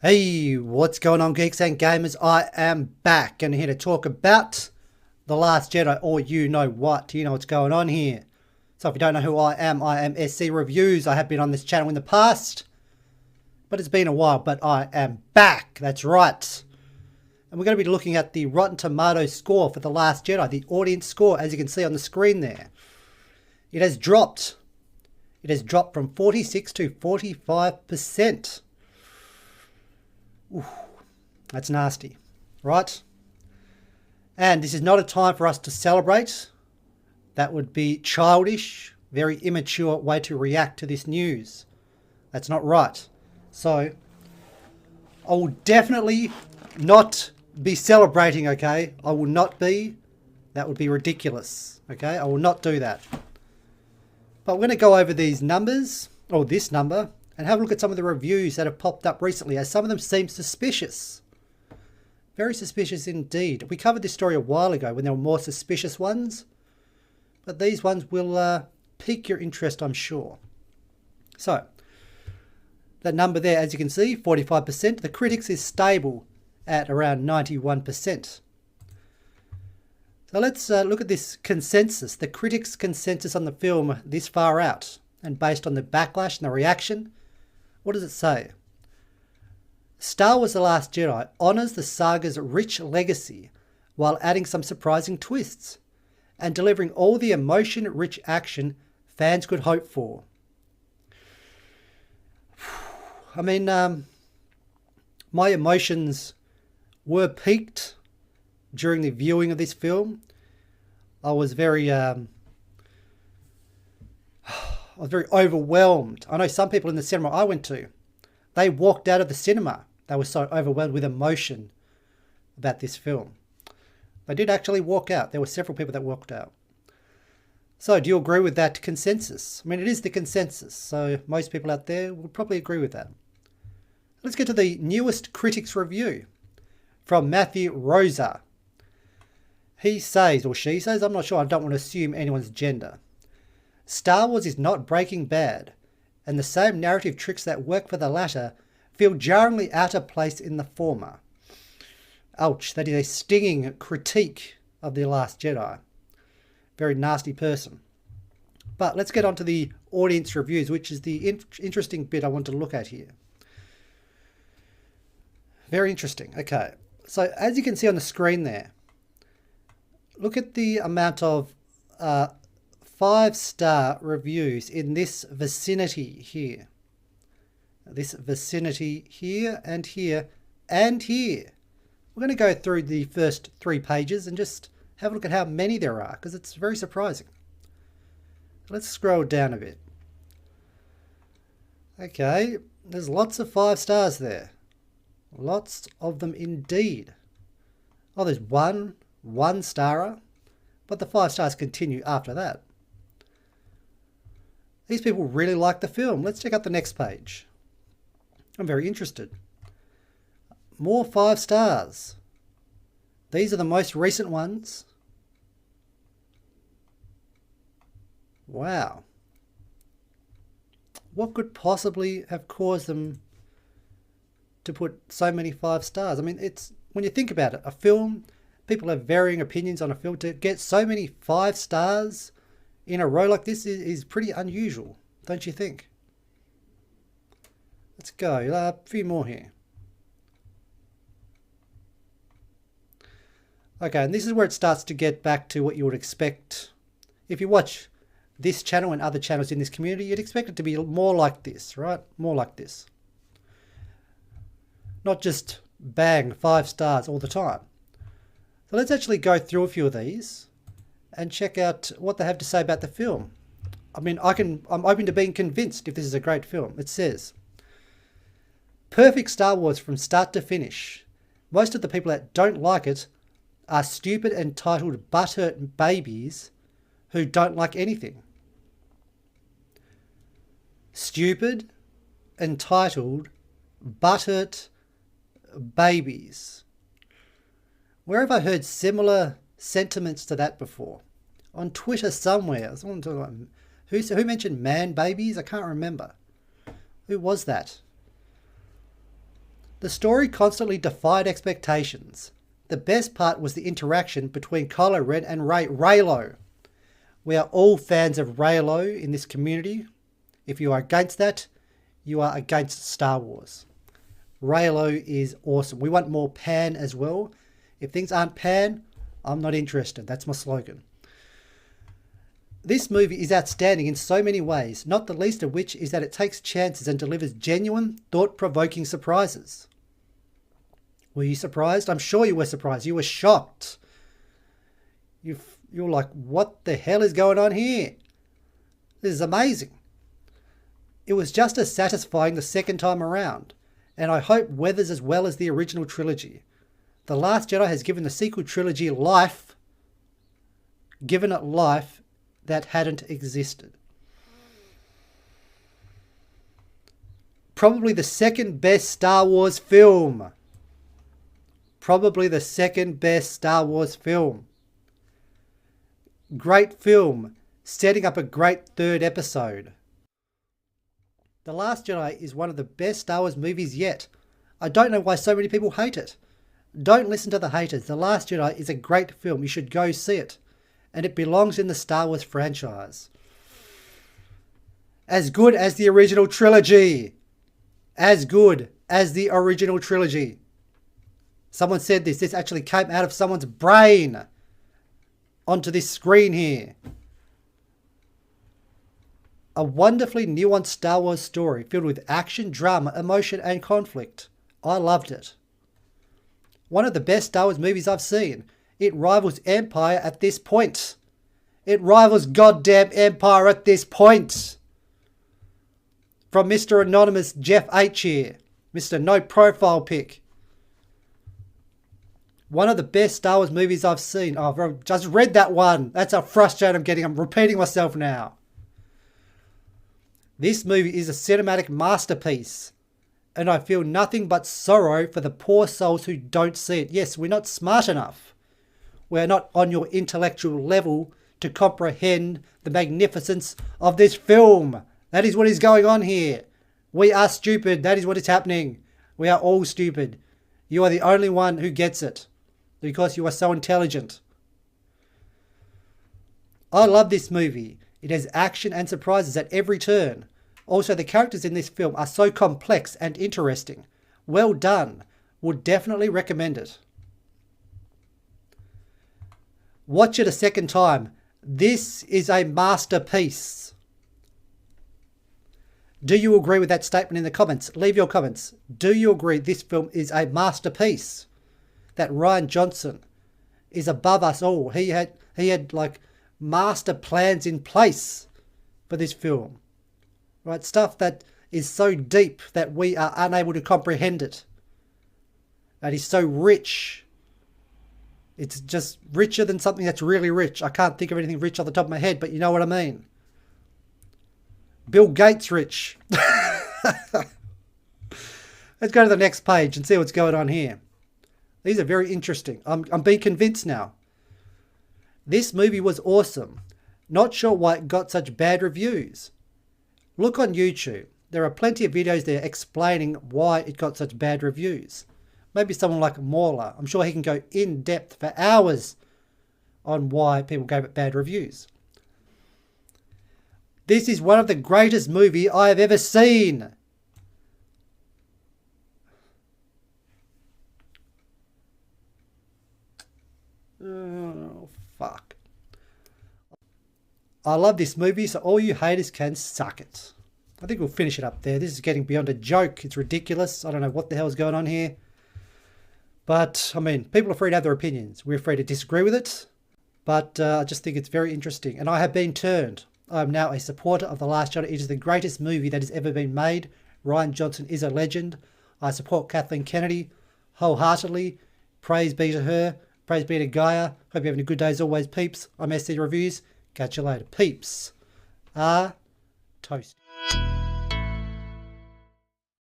Hey, what's going on, geeks and gamers? I am back and here to talk about The Last Jedi, or you know what. You know what's going on here. So if you don't know who I am SC Reviews. I have been on this channel in the past, but it's been a while, but I am back. That's right. And we're going to be looking at the Rotten Tomatoes score for The Last Jedi, the audience score, as you can see on the screen there. It has dropped. It has dropped from 46 to 45%. Ooh, that's nasty, right? And this is not a time for us to celebrate. That would be childish, very immature way to react to this news. That's not right. So, I will definitely not be celebrating, okay? I will not be. That would be ridiculous, okay? I will not do that. But we're going to go over these numbers, or this number, and have a look at some of the reviews that have popped up recently, as some of them seem suspicious. Very suspicious indeed. We covered this story a while ago when there were more suspicious ones, but these ones will pique your interest, I'm sure. So, that number there, as you can see, 45%. The critics is stable at around 91%. So let's look at this consensus, the critics' consensus on the film this far out, and based on the backlash and the reaction. What does it say? Star Wars The Last Jedi honours the saga's rich legacy while adding some surprising twists and delivering all the emotion-rich action fans could hope for. I mean, my emotions were piqued during the viewing of this film. I was very overwhelmed. I know some people in the cinema I went to, they walked out of the cinema. They were so overwhelmed with emotion about this film. They did actually walk out. There were several people that walked out. So do you agree with that consensus? I mean, it is the consensus, so most people out there will probably agree with that. Let's get to the newest critics review from Matthew Rosa. He says, or she says, I'm not sure, I don't want to assume anyone's gender. Star Wars is not Breaking Bad, and the same narrative tricks that work for the latter feel jarringly out of place in the former. Ouch, that is a stinging critique of The Last Jedi. Very nasty person. But let's get on to the audience reviews, which is the interesting bit I want to look at here. Very interesting. Okay, so as you can see on the screen there, look at the amount of 5-star reviews in this vicinity here. This vicinity here and here and here. We're going to go through the first 3 pages and just have a look at how many there are, because it's very surprising. Let's scroll down a bit. Okay, there's lots of 5 stars there. Lots of them indeed. Oh, there's one starer, but the 5 stars continue after that. These people really like the film. Let's check out the next page. I'm very interested. More 5 stars. These are the most recent ones. Wow. What could possibly have caused them to put so many 5 stars? I mean, it's, when you think about it, a film, people have varying opinions on a film. To get so many 5 stars in a row like this is pretty unusual, don't you think? Let's go. A few more here. Okay, and this is where it starts to get back to what you would expect. If you watch this channel and other channels in this community, you'd expect it to be more like this, right? More like this. Not just bang, 5 stars all the time. So let's actually go through a few of these and check out what they have to say about the film. I mean, I'm open to being convinced if this is a great film. It says, perfect Star Wars from start to finish. Most of the people that don't like it are stupid, entitled, butthurt babies who don't like anything. Stupid, entitled, butthurt babies. Where have I heard similar sentiments to that before? On Twitter somewhere. Someone talking about, who mentioned man babies? I can't remember. Who was that? The story constantly defied expectations. The best part was the interaction between Kylo Ren and Reylo. We are all fans of Reylo in this community. If you are against that, you are against Star Wars. Reylo is awesome. We want more Pan as well. If things aren't Pan, I'm not interested. That's my slogan. This movie is outstanding in so many ways, not the least of which is that it takes chances and delivers genuine, thought-provoking surprises. Were you surprised? I'm sure you were surprised. You were shocked. You're like, what the hell is going on here? This is amazing. It was just as satisfying the second time around, and I hope weathers as well as the original trilogy. The Last Jedi has given the sequel trilogy life, given it life that hadn't existed. Probably the second best Star Wars film. Probably the second best Star Wars film. Great film, setting up a great third episode. The Last Jedi is one of the best Star Wars movies yet. I don't know why so many people hate it. Don't listen to the haters. The Last Jedi is a great film. You should go see it. And it belongs in the Star Wars franchise. As good as the original trilogy. As good as the original trilogy. Someone said this. This actually came out of someone's brain onto this screen here. A wonderfully nuanced Star Wars story filled with action, drama, emotion, and conflict. I loved it. One of the best Star Wars movies I've seen. It rivals Empire at this point. It rivals goddamn Empire at this point. From Mr. Anonymous Jeff H here. Mr. No Profile Pic. One of the best Star Wars movies I've seen. Oh, I've just read that one. That's how frustrated I'm getting. I'm repeating myself now. This movie is a cinematic masterpiece. And I feel nothing but sorrow for the poor souls who don't see it. Yes, we're not smart enough. We're not on your intellectual level to comprehend the magnificence of this film. That is what is going on here. We are stupid. That is what is happening. We are all stupid. You are the only one who gets it. Because you are so intelligent. I love this movie. It has action and surprises at every turn. Also, the characters in this film are so complex and interesting. Well done. Would definitely recommend it. Watch it a second time. This is a masterpiece. Do you agree with that statement in the comments? Leave your comments. Do you agree this film is a masterpiece? That Rian Johnson is above us all. He had like master plans in place for this film. Right? Stuff that is so deep that we are unable to comprehend it. And he's so rich. It's just richer than something that's really rich. I can't think of anything rich off the top of my head, but you know what I mean. Bill Gates rich. Let's go to the next page and see what's going on here. These are very interesting. I'm being convinced now. This movie was awesome. Not sure why it got such bad reviews. Look on YouTube. There are plenty of videos there explaining why it got such bad reviews. Maybe someone like Mauler. I'm sure he can go in depth for hours on why people gave it bad reviews. This is one of the greatest movies I have ever seen. Oh, fuck. I love this movie, so all you haters can suck it. I think we'll finish it up there. This is getting beyond a joke. It's ridiculous. I don't know what the hell is going on here. But, I mean, people are free to have their opinions. We're free to disagree with it. But I just think it's very interesting. And I have been turned. I am now a supporter of The Last Jedi. It is the greatest movie that has ever been made. Rian Johnson is a legend. I support Kathleen Kennedy wholeheartedly. Praise be to her. Praise be to Gaia. Hope you're having a good day as always, peeps. I'm SC Reviews. Catch you later. Peeps are toast.